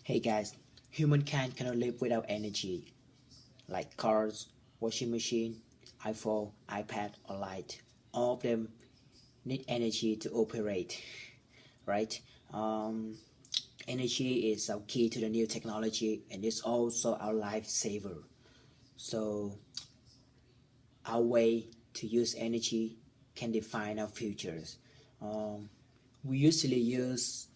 Hey guys, humankind cannot live without energy, like cars, washing machine, iPhone, iPad, or light. All of them need energy to operate, right? Um, Energy is our key to the new technology and it's also our lifesaver. So our way to use energy can define our futures. Um, we usually use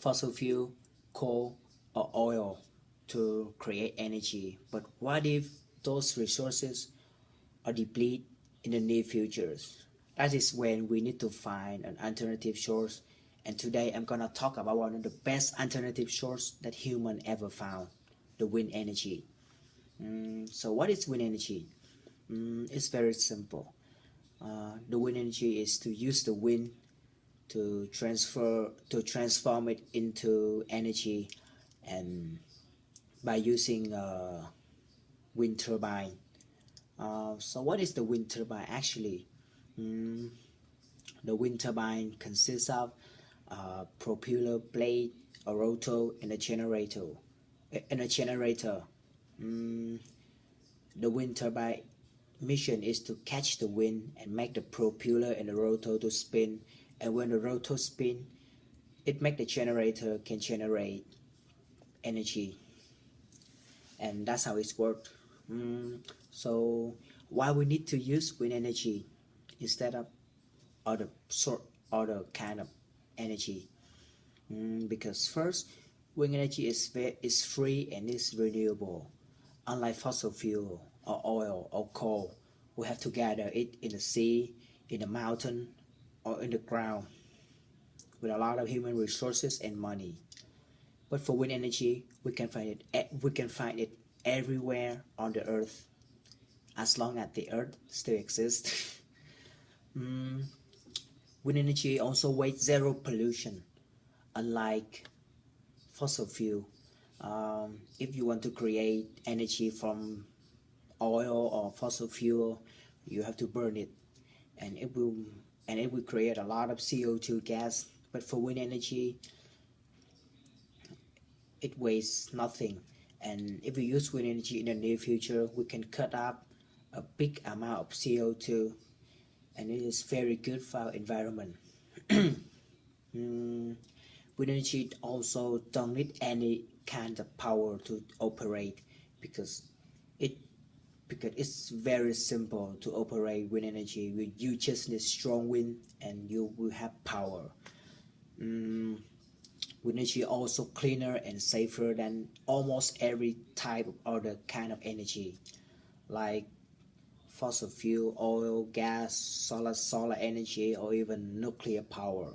fossil fuel, coal, or oil to create energy. But what if those resources are depleted in the near futures? That is when we need to find an alternative source. And today I'm gonna talk about one of the best alternative source that human ever found, the wind energy. So what is wind energy? It's very simple. The wind energy is to use the wind to transform it into energy and by using a wind turbine. So what is the wind turbine actually? Mm, the wind turbine consists of a propeller blade, a rotor, and a generator. Mm, the wind turbine mission is to catch the wind and make the propeller and the rotor to spin. And when the rotor spin, it make the generator can generate energy, and that's how it's worked. So why we need to use wind energy instead of other sort other kind of energy? Because first, wind energy is free and is renewable, unlike fossil fuel or oil or coal. We have to gather it in the sea, in the mountain, or in the ground with a lot of human resources and money. But for wind energy, we can find it everywhere on the earth as long as the earth still exists. mm, Wind energy also weighs zero pollution, unlike fossil fuel. If you want to create energy from oil or fossil fuel, you have to burn it, and it will create a lot of CO2 gas. But for wind energy, it wastes nothing. And if we use wind energy in the near future, we can cut up a big amount of CO2, and it is very good for our environment. mm, Wind energy also don't need any kind of power to operate because it it's very simple to operate wind energy. You just need strong wind and you will have power. Mm, Wind energy also cleaner and safer than almost every type of other kind of energy, like fossil fuel, oil, gas, solar energy, or even nuclear power.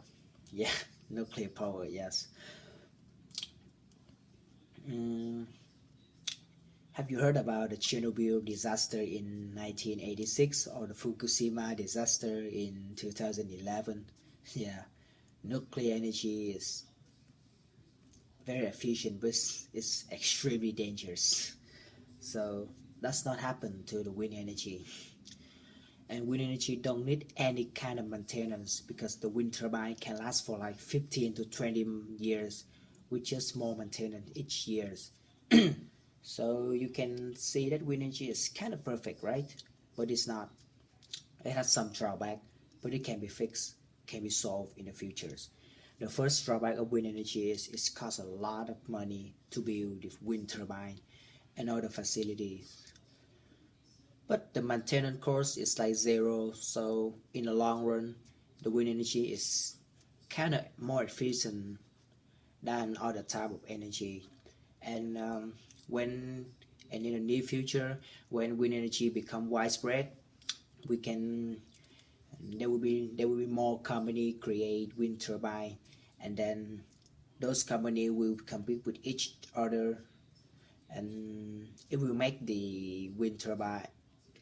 Yeah, nuclear power. Yes. Mm, have you heard about the Chernobyl disaster in 1986 or the Fukushima disaster in 2011? Yeah, nuclear energy is very efficient, but it's extremely dangerous. So that's not happen to the wind energy. And wind energy don't need any kind of maintenance because the wind turbine can last for like 15 to 20 years with just more maintenance each year. So you can see that wind energy is kind of perfect, right? But it's not. It has some drawback, but it can be fixed, can be solved in the futures. The first drawback of wind energy is it costs a lot of money to build the wind turbine and other facilities. But the maintenance cost is like zero, so in the long run, the wind energy is kind of more efficient than other type of energy. And when and in the near future, when wind energy become widespread, we can there will be more company create wind turbine, and then those company will compete with each other, and it will make the wind turbine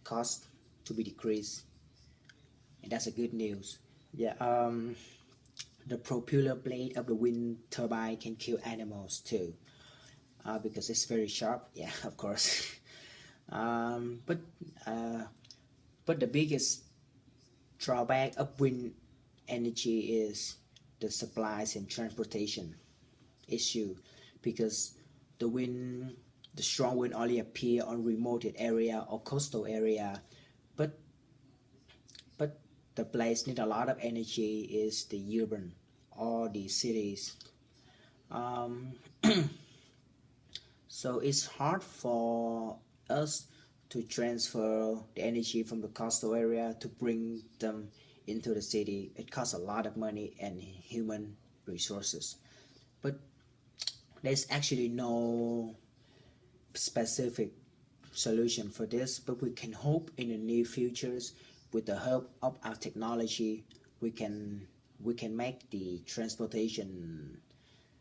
cost to be decreased, and that's a good news. Yeah. The propeller blade of the wind turbine can kill animals too, because it's very sharp. Yeah, of course. um, but uh, but the biggest drawback of wind energy is the supplies and transportation. issue, because the wind, the strong wind only appear on remote area or coastal area, but but the place need a lot of energy is the urban or the cities. Um, so it's hard for us to transfer the energy from the coastal area to bring them into the city. It costs a lot of money and human resources. But there's actually no specific solution for this, but we can hope in the near futures with the help of our technology we can make the transportation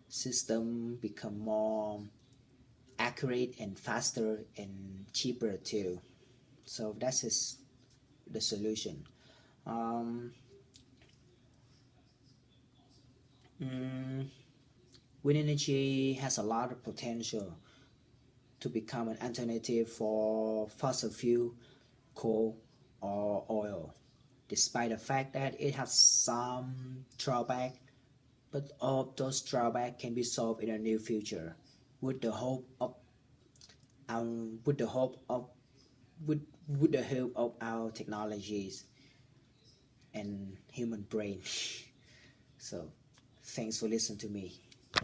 system become more accurate and faster and cheaper too. So that is the solution. um, mm, Wind energy has a lot of potential to become an alternative for fossil fuel, coal, or oil, despite the fact that it has some drawback, but all those drawbacks can be solved in a near future with the hope of with the hope of with the help of our technologies and human brain. So thanks for listening to me.